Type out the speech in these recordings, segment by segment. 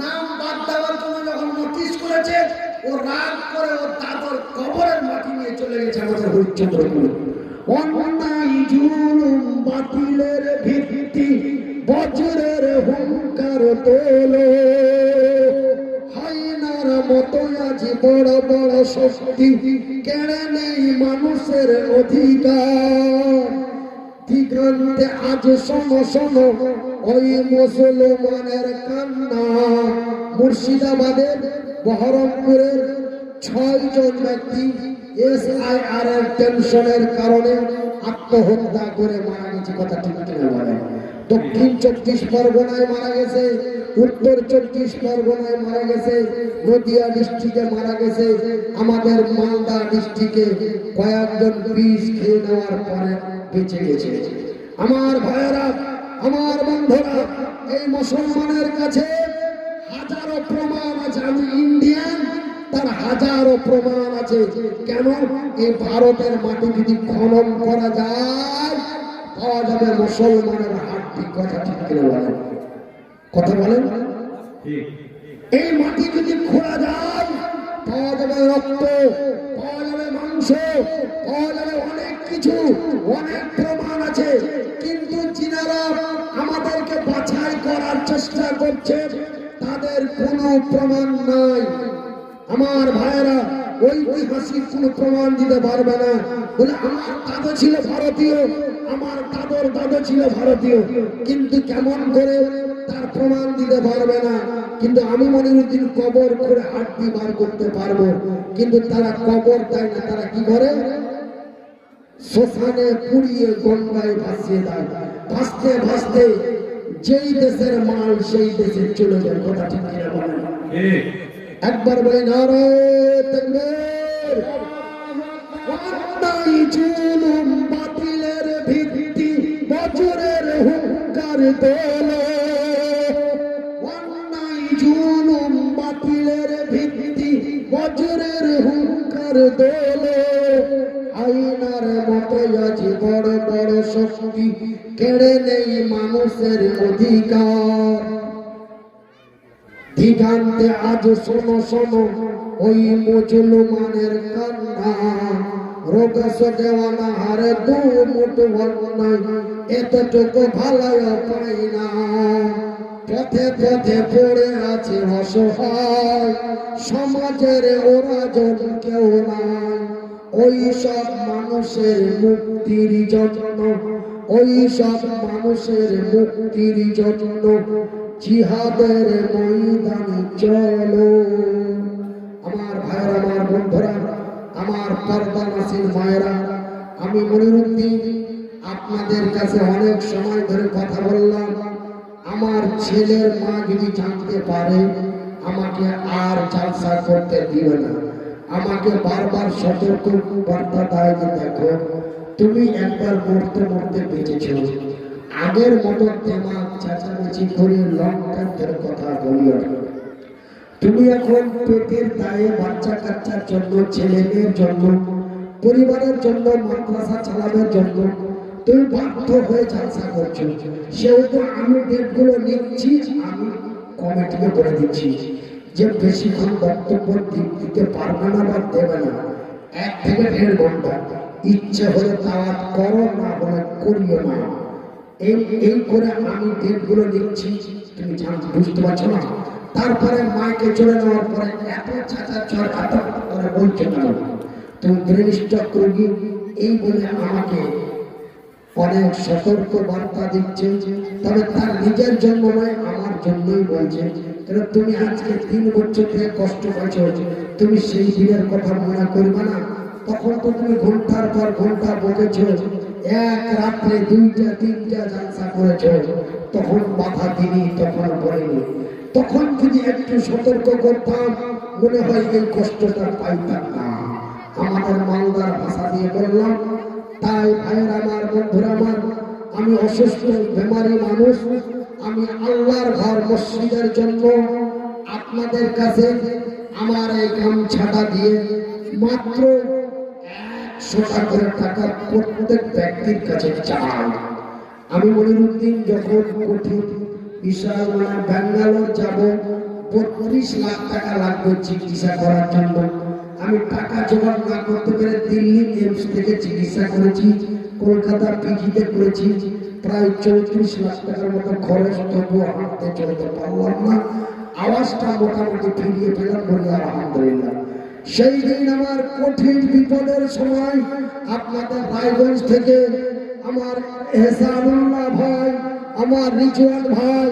নাম বাদ দেওয়ার জন্য যখন নোটিশ করেছে, ও রাগ করে ও দাদর কবরের মাটি নিয়ে চলে গেছে আমাদের হরিশ্চন্দ্রপুরে। অন্যায় জুলুম বাতিলের ভিত্তি বজ্রের হুঙ্কার তোলো, হায়নার মতো আজ বড় বড় শক্তি কেড়ে নেই মানুষের অধিকার। দিগন্তে আজ শোনো শোনো ওই মুসলমানের কান্না। মুর্শিদাবাদের বহরমপুরের 6 জন ব্যক্তি SIR এর টেনশনের কারণে আত্মহত্যা করে মারা গেছে। কথা ঠিক কিনা বলেন? দক্ষিণ 24 পরগনায় মারা গেছে, উত্তর 24 পরগনায় মারা গেছে, নদিয়া ডিস্ট্রিক্টে মারা গেছে, আমাদের মালদা ডিস্ট্রিক্টে কয়েকজন বিষ খেয়ে নেওয়ার পরে বেঁচে গেছে। আমার ভাইয়েরা, আমার বন্ধুরা, এই মুসলমানের কাছে হাজারো প্রমাণ আছে। আমি ইন্ডিয়ান, তার হাজারো প্রমাণ আছে। কেন? এই ভারতের মাটি যদি খনন করা যায় পাওয়া যাবে মুসলমানের হাড্ডি। কথা ঠিক কিনা বলেন? কথা বলেন? এই মাটি যদি খোঁড়া যায় পাওয়া যাবে রক্ত, পাওয়া যাবে মাংস, পাওয়া যাবে অনেক কিছু, অনেক প্রমাণ আছে। কিন্তু যিনারা আমাদেরকে বাছাই করার চেষ্টা করছে তাদের কোনো প্রমাণ নাই। আমার ভাইয়েরা ঐতিহাসিক কোনো প্রমাণ দিতে পারবে না। বলে আমার দাদা ছিল ভারতীয়, আমার দাদর দাদা ছিল ভারতীয়, কিন্তু কেমন করে তার প্রমাণ দিতে পারবে না। কিন্তু আমি মনিরুদ্দিন কবর করে হাড্ডি বার করতে পারবো। কিন্তু তারা কবর দেয় না, তারা কি করে? শ্মশানে পুড়িয়ে গঙ্গায় ভাসিয়ে দেয়। ভাসতে ভাসতে যেই দেশের মাল সেই দেশে চলে যায়। কথা ঠিক কিনা বলেন? একবার বলে নারায়ে তাকবীর। অন্যায় জুলুম বাতিলের ভিত্তি বজ্রের হুঙ্কার তোলো, অন্যায় জুলুম বাতিলের ভিত্তি বজ্রের হুঙ্কার তোলো, আয়নার মতো আজ বড় বড় শক্তি কেড়ে নেই মানুষের অধিকার। দিগান্তে আজ শোনো শোনো ওই মুসলমানের কান্না। রোগস দেওয়ানা হারে দু মুঠো অন্যায় এতটুকু ভালো পাই না। পথে পথে পড়ে আছে অসহায়, সমাজের ওরা জন কেউ নাই। ওই সব মানুষের মুক্তির জন্য, ওই সব মানুষের মুক্তির জন্য জিহাদের ময়দানে চলো। আমার ভাইরা, আমার বন্ধুরা, আমার পর্দানাসীন মায়েরা, আমি মনিরুদ্দিন আপনাদের কাছে অনেক সময় ধরে কথা বললাম। আমার ছেলের মা যদি জানতে পারে আমাকে আর জালসা করতে দিবে না। আমাকে বারবার সতর্ক বার্তা দেয় যে দেখো, তুমি একবার মরতে মরতে বেঁচেছ, আগের মতো তেমাক চাচামেচি করে লং টাইম ধরে কথা বলিও না। তুমি এখন পেটের দায়ে বাচ্চা কাচ্চার জন্য, ছেলে মেয়ের জন্য, পরিবারের জন্য, মাদ্রাসা চালানোর জন্য তুমি বাধ্য হয়ে জালসা করছো। সেহেতু আমি ডেটগুলো নিচ্ছি, আমি কমিটিকে বলে দিচ্ছি যে বেশিক্ষণ বক্তব্য দিতে পারবে না বা দেবে না। 1 থেকে 1.5 ঘন্টা, ইচ্ছে হলে দাওয়াত করো, না হলে করিও না। এই করে আমি ডেটগুলো নিচ্ছি। তুমি বুঝতে পারছো না? তারপরে মাইকে চলে যাওয়ার পরে এত চাচা চর এত করে বলছে না তুমি ব্রেন স্ট্রোক রোগী, এই বলে আমাকে অনেক সতর্ক বার্তা দিচ্ছে। তবে তার নিজের জন্য নয়, আমার জন্যই বলছে। কারণ তুমি আজকে 3 বছর থেকে কষ্ট পাচ্ছ, তুমি সেই দিনের কথা মনে করবে না? তখন তো তুমি ঘন্টার পর ঘন্টা বকেছ, এক রাত্রে 2টা 3টা জালসা করেছ, তখন বাধা দিনি, তখন বলিনি। তখন যদি একটু সতর্ক করতাম মনে হয় এই কষ্টটা পাইতাম না। আমাদের মালদার ভাষা দিয়ে বললাম। তাই ভাইয়ের আমার, বন্ধুরা আমার, আমি অসুস্থ বেমারি মানুষ। আমি আল্লাহর ঘর মসজিদের জন্য আপনাদের কাছে আমার এই গামছাটা দিয়ে মাত্র 100 করে টাকা প্রত্যেক ব্যক্তির কাছে চাই। আমি মনিরুদ্দিন যখন কঠিন বিশাল ব্যাঙ্গালোর যাব, 32 লাখ টাকা লাগবে চিকিৎসা করার জন্য। আমি টাকা জোগাড় না করতে পেরে দিল্লি এইমস থেকে চিকিৎসা করেছি, কলকাতা পিজিতে করেছি, প্রায় 34 লাখ টাকার মতো খরচ, তবুও হাঁটতে চলতে পারলাম না। আওয়াজটা মোটামুটি ফিরিয়ে পেলাম, বলি আলহামদুলিল্লাহ। সেই দিন আমার কঠিন বিপদের সময় আপনাদের রায়গঞ্জ থেকে আমার এহসানুল্লাহ ভাই, আমার রিজওয়ান ভাই,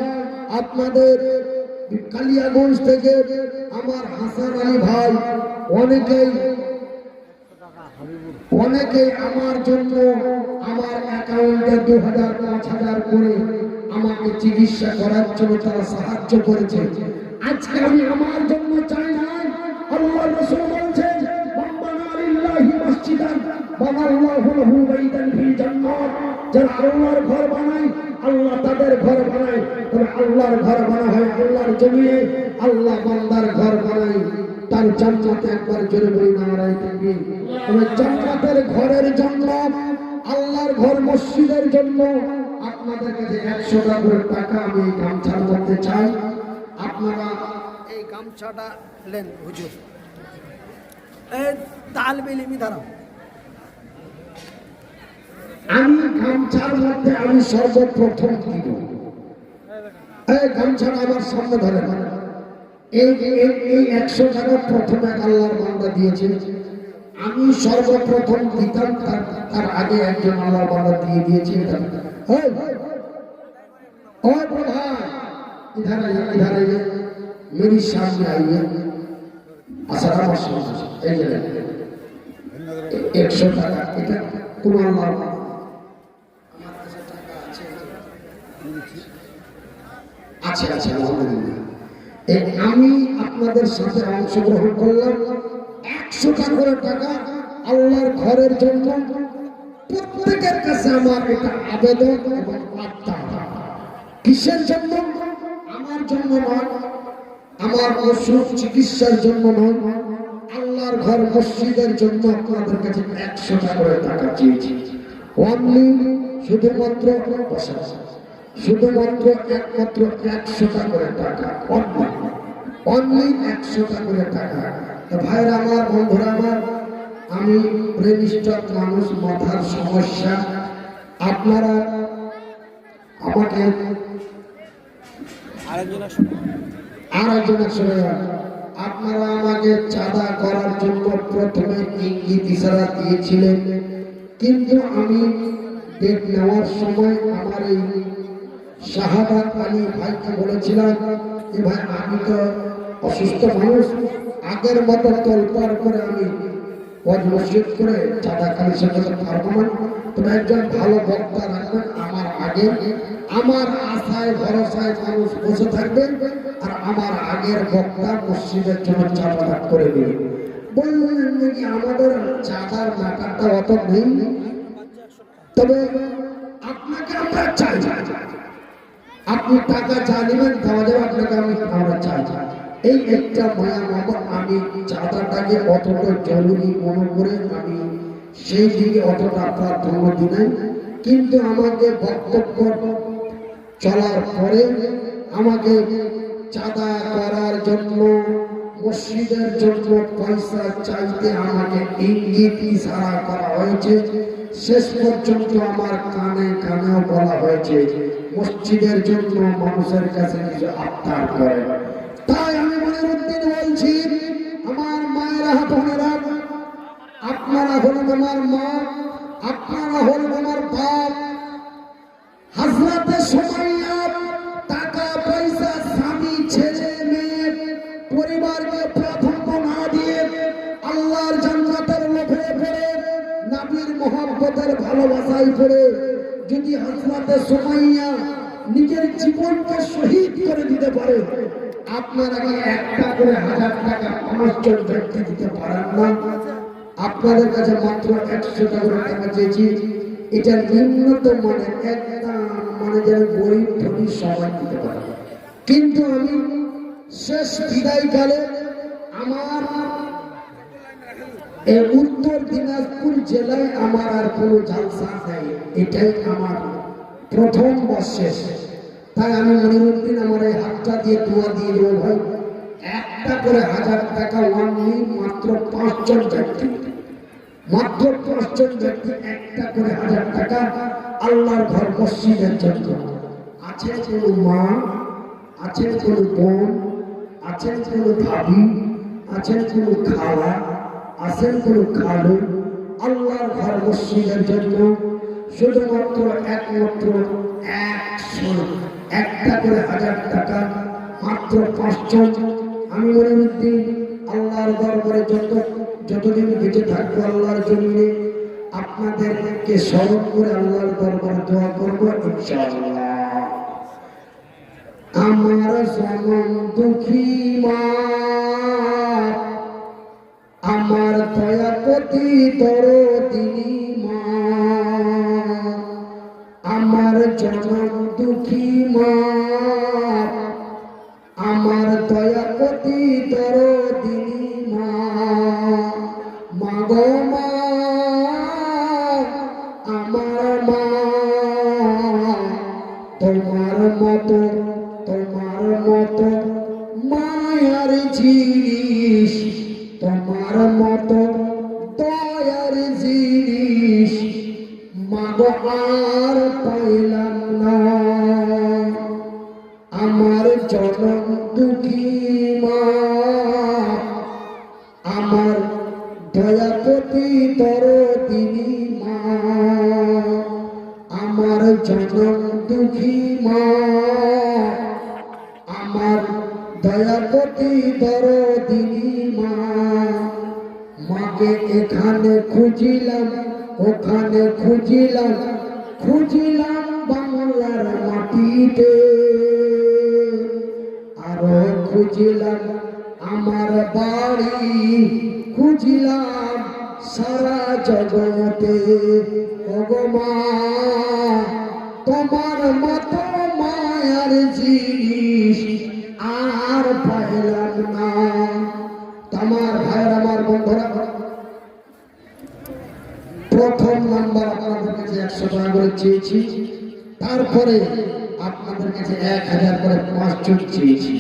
আপনাদের কালিয়াগঞ্জ থেকে আমার হাসান আলী ভাই, অনেকেই আমার জন্য আমার অ্যাকাউন্টে 2000 5000 করে আমাকে চিকিৎসা করার জন্য তারা সাহায্য করেছে। আজকে আমি আমার জন্য চাই না, আল্লাহ রাসূল বলেছেন বান্দানা লিল্লাহি মসজিদান বানাল্লাহু লাহু বাইতান ফিল জান্নাত। যারা আল্লাহর ঘর বানায় আল্লাহ তাদের ঘর বানায়, তবে আল্লাহর ঘর বানা হয় আল্লাহর জমিনে, আল্লাহ বান্দার ঘর বানায় তার জান্নাতে। একবার জোরে বলি নারায়ে তাকবীর। তবে জান্নাতের ঘরের জন্য, আল্লাহর ঘর মসজিদের জন্য আপনাদের কাছে 100 টাকা আমি এই গামছার মধ্যে চাই। আপনারা এই গামছাটা নেন হুজুর, এই তালবে লিমি দাঁড়াও। আমি গামছার মধ্যে আমি সর্বপ্রথম দিব, এই গামছাটা আমার সামনে ধরে এই 100 টাকা প্রথমে আল্লাহর বান্দা দিয়েছে, আমি সর্বপ্রথম দিতাম, তার আগে একজন আল্লাহর বান্দা দিয়ে দিয়েছে। इधर आइए मेरी सामने आइए। 100 টাকা এটা তোমার আমার কাছে টাকা আছে আছে আলহামদুলিল্লাহ। আমি আপনাদের সাথে অংশগ্রহণ করলাম। 100 করে টাকা আল্লাহর ঘরের জন্য। প্রত্যেকের কাছে আমার এটা আবেদন এবং আত্মা, কিসের জন্য? আমার জন্য নয়, আমার ওষুধ চিকিৎসার জন্য নয়, আল্লাহর ঘর মসজিদের জন্য আপনাদের কাছে 100 করে টাকা চেয়েছি। অনলি শুধুমাত্র একমাত্র 100 করে টাকা, অনলি 100 করে টাকা। ভাইরা আমার, বন্ধুরা আমার, আমি ব্রেনস্ট্রোক মানুষ, মাথার সমস্যা। আপনারা আমাকে আরেকজনের সঙ্গে আপনারা আমাকে চাঁদা করার জন্য প্রথমে ইঙ্গিত ইশারা দিয়েছিলেন, কিন্তু আমি ডেট নেওয়ার সময় আমার এই শাহাদাত আলী ভাইকে বলেছিলাম যে ভাই আমি তো অসুস্থ মানুষ, আগের মতো তোলপাড় করে আমি মসজিদ করে চাঁদা কালী সাথে পারবো না, তবে একজন ভালো বক্তা রাখবেন আমার আগে, আমার আশায় ভরসায় মানুষ বসে থাকবেন, আর আমার আগের বক্তা মসজিদের জন্য চাঁদা করে দেবে। বললেন নাকি আমাদের চাঁদার মাথাটা অত নেই, তবে আপনাকে আমরা চাই, আপনি টাকা চা নেবেন দেওয়া যাবে, আপনাকে আমরা চাই। এই একটা মায়া বাবা, আমি চাঁদাটাকে অতটা জরুরি মনে করে আমি সেই দিকে অতটা প্রাধান্য দিই, কিন্তু আমাকে বক্তব্য চলার পরে আমাকে চাঁদা করার জন্য, মসজিদের জন্য পয়সা চাইতে আমাকে ইঙ্গিত ইশারা করা হয়েছে। শেষ পর্যন্ত আমার কানে কানেও বলা হয়েছে মসজিদের জন্য মানুষের কাছে কিছু আবদার করে। তাই আমি মনিরউদ্দিন বলছি, আমার মায়েরা, বোনেরা, আপনারা হলেন আমার মা, আপনারা হলেন আমার বাপ। হাজরাতে সুমাইয়া টাকা পয়সা, স্বামী, ছেলে মেয়ে, পরিবারকে প্রাধান্য না দিয়ে আল্লাহর জান্নাতের লোভে পড়ে, নবীর মুহাব্বতের ভালোবাসায় পড়ে যদি হাজরাতে সুমাইয়া নিজের জীবনকে শহীদ করে দিতে পারে, আপনারা কি একটা করে 1000 টাকা 5 জন ব্যক্তি দিতে পারেন না? আপনাদের কাছে মাত্র 100 টাকা চেয়েছি। এটা নিম্নতম মানে একদম মানে যেন গরিব ধনী সবাই দিতে পারে। কিন্তু আমি শেষ বিদায়কালে আমার উত্তর দিনাজপুর জেলায় আমার আর কোনো জালসা নেই, এটাই আমার প্রথম বর্ষে। তাই আমি মনিরউদ্দিন আমার এই হাতটা দিয়ে দোয়া দিয়ে দেবো ভাই, একটা করে 1000 টাকা অনলি মাত্র 5 জন ব্যক্তি, মাত্র 5 জন ব্যক্তি একটা করে 1000 টাকা আল্লাহর ঘর মসজিদের জন্য। আছেন কোনো মা, আছেন কোনো বোন, আছেন কোনো ভাবি, আছেন কোনো খালা, আছেন কোনো খালু, আল্লাহর ঘর মসজিদের জন্য শুধুমাত্র একমাত্র 100 একটা করে 1000 টাকা মাত্র 5 জন। আমি মনিরুদ্দিন আল্লাহর দরবারে যতদিন বেঁচে থাকবো আল্লাহর জমিনে আপনাদেরকে স্মরণ করে আল্লাহর দরবারে দোয়া করবো ইনশাআল্লাহ। আমার জনম দুঃখী মা, আমার দয়াপতি দরদিনী মা, আমার জনম দুঃখী মা, আমার দয়াপতি দরদিনী মা, মাগো মা আমার মা, তোমার মতো মায়ার জিনিস, তোমার মতো দয়ার জিনিস মাগো আর পাইলাম না। আমার জনম দুঃখী মা, আমার দয়াপতি দরদিনী মা, আমার জনম দুঃখী মা, আমার দয়াপতি দরদিনী মা। মাকে এখানে খুঁজিলাম ওখানে খুঁজিলাম, খুঁজিলাম বাংলার মাটিতে, আরো খুঁজিলাম আমার বাড়ি, খুঁজিলাম সারা জগতে। ওগো মা তোমার মতো মায়ার জিনিস আর পাইলাম না। আমার ভাইয়ের আমার বন্ধুরা, প্রথম নাম্বার আপনাদের কাছে 100 টাকা করে চেয়েছি, তারপরে আপনাদের কাছে 1000 করে 5 জন চেয়েছি।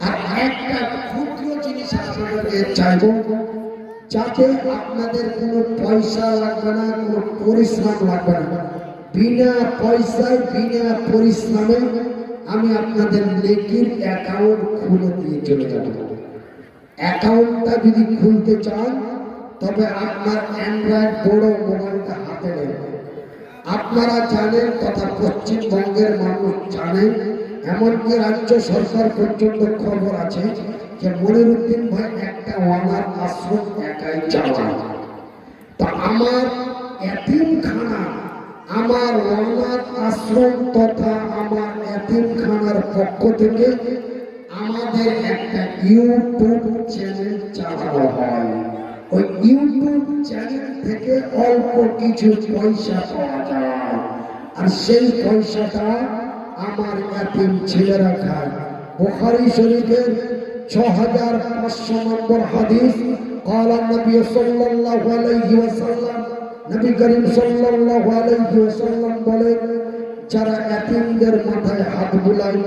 আর একটা ক্ষুদ্র জিনিস আপনাদেরকে চাইব, যাতে আপনাদের কোনো পয়সা লাগবে না, কোনো পরিশ্রম লাগবে না, বিনা পয়সায় বিনা পরিশ্রমে আমি আপনাদের নেকির অ্যাকাউন্ট খুলে দিয়ে চলে যাব। অ্যাকাউন্টটা যদি খুলতে চান তবে আপনার অ্যান্ড্রয়েড বড় মোবাইলটা হাতে নেবেন। আপনারা জানেন তথা পশ্চিমবঙ্গের মানুষ জানেন, এমনকি রাজ্য সরকার পর্যন্ত খবর আছে যে মনিরুদ্দিন ভাই একটা অনাথ আশ্রম একাই চালান। তা আমার এতিমখানা, আমার অনাথ আশ্রম তথা আমার এতিমখানার পক্ষ থেকে আমাদের একটা ইউটিউব চ্যানেল চালানো হয়। ওই ইউটিউব চ্যানেল থেকে অল্প কিছু পয়সা পাওয়া যায়, আর সেই পয়সাটা আমার এতিম ছেলেরা খায়। বুখারী শরীফের 6500 নম্বর হাদিস, قال النبي صلى الله عليه وسلم, নবী করিম সাল্লাল্লাহু আলাইহি ওয়াসাল্লাম বলেন, যারা এতিমদের মাথায় হাত বুলায়,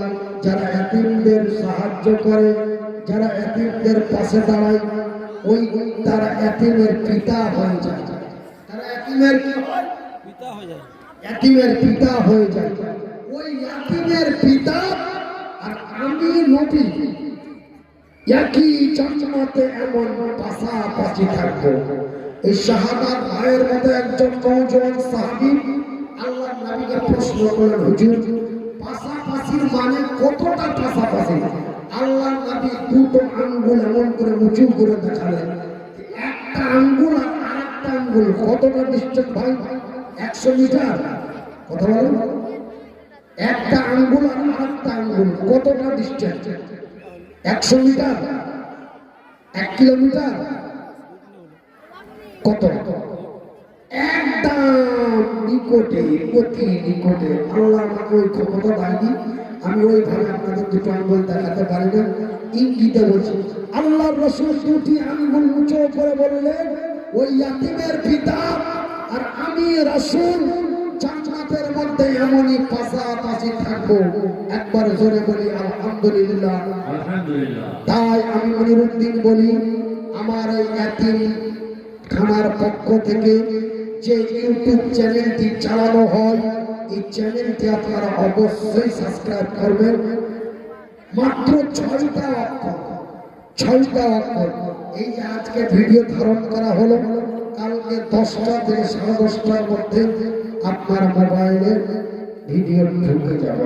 যারা এতিমদের সাহায্য করে, যারা এতিমদের পাশে দাঁড়ায়, ওই তারা এতিমের পিতা হয়ে যায়। তারা এতিমের পিতা হয়ে যায়, এতিমের পিতা হয়ে যায়। ওই এতিমের পিতা আর আমি নবী একই জান্নাতে এমন পাশাপাশি থাকবো। এই শাহাদাত ভাইয়ের মতো একজন নওজোয়ান সাহাবী আল্লাহর নবীকে প্রশ্ন করলেন, হুজুর পাশাপাশির মানে কতটা পাশাপাশি? আল্লাহর নবী দুটো আঙ্গুল এমন করে উঁচু করে দেখালেন, একটা আঙ্গুল আর আরেকটা আঙ্গুল কতটা ডিস্টেন্স ভাই? 100 মিটার। কথা বলেন, একটা আঙ্গুল আর আরেকটা আঙ্গুল কতটা ডিস্টেন্স? 100 মিটার, 1 কিলোমিটার, কত? একদম নিকটে, অতি নিকটে। আল্লাহ আমাকে ওই ক্ষমতা দেয়নি, আমি ওইভাবে আপনাদের দুটো আঙ্গুল দেখাতে পারি না, ইঙ্গিতে বলছি। আল্লাহর রাসূল দুটি আঙ্গুল উঁচু করে বললেন, ওই ইয়াতীমের পিতা আর আমি রাসূল জান্নাতের মধ্যে মধ্যে এমনই পাশাপাশি থাকবো, একবার জোরে বলি আলহামদুলিল্লাহ। তাই আমি মনিরুদ্দিন বলি, আমার এই এতিম খানার পক্ষ থেকে যে ইউটিউব চ্যানেলটি চালানো হয়, এই চ্যানেলটি আপনারা অবশ্যই সাবস্ক্রাইব করবেন। মাত্র 6টা অক্ষর। এই যে আজকে ভিডিও ধারণ করা হলো, কালকে 10টা থেকে 10:30টার মধ্যে আপনার মোবাইলে ভিডিও ঢুকে যাবে।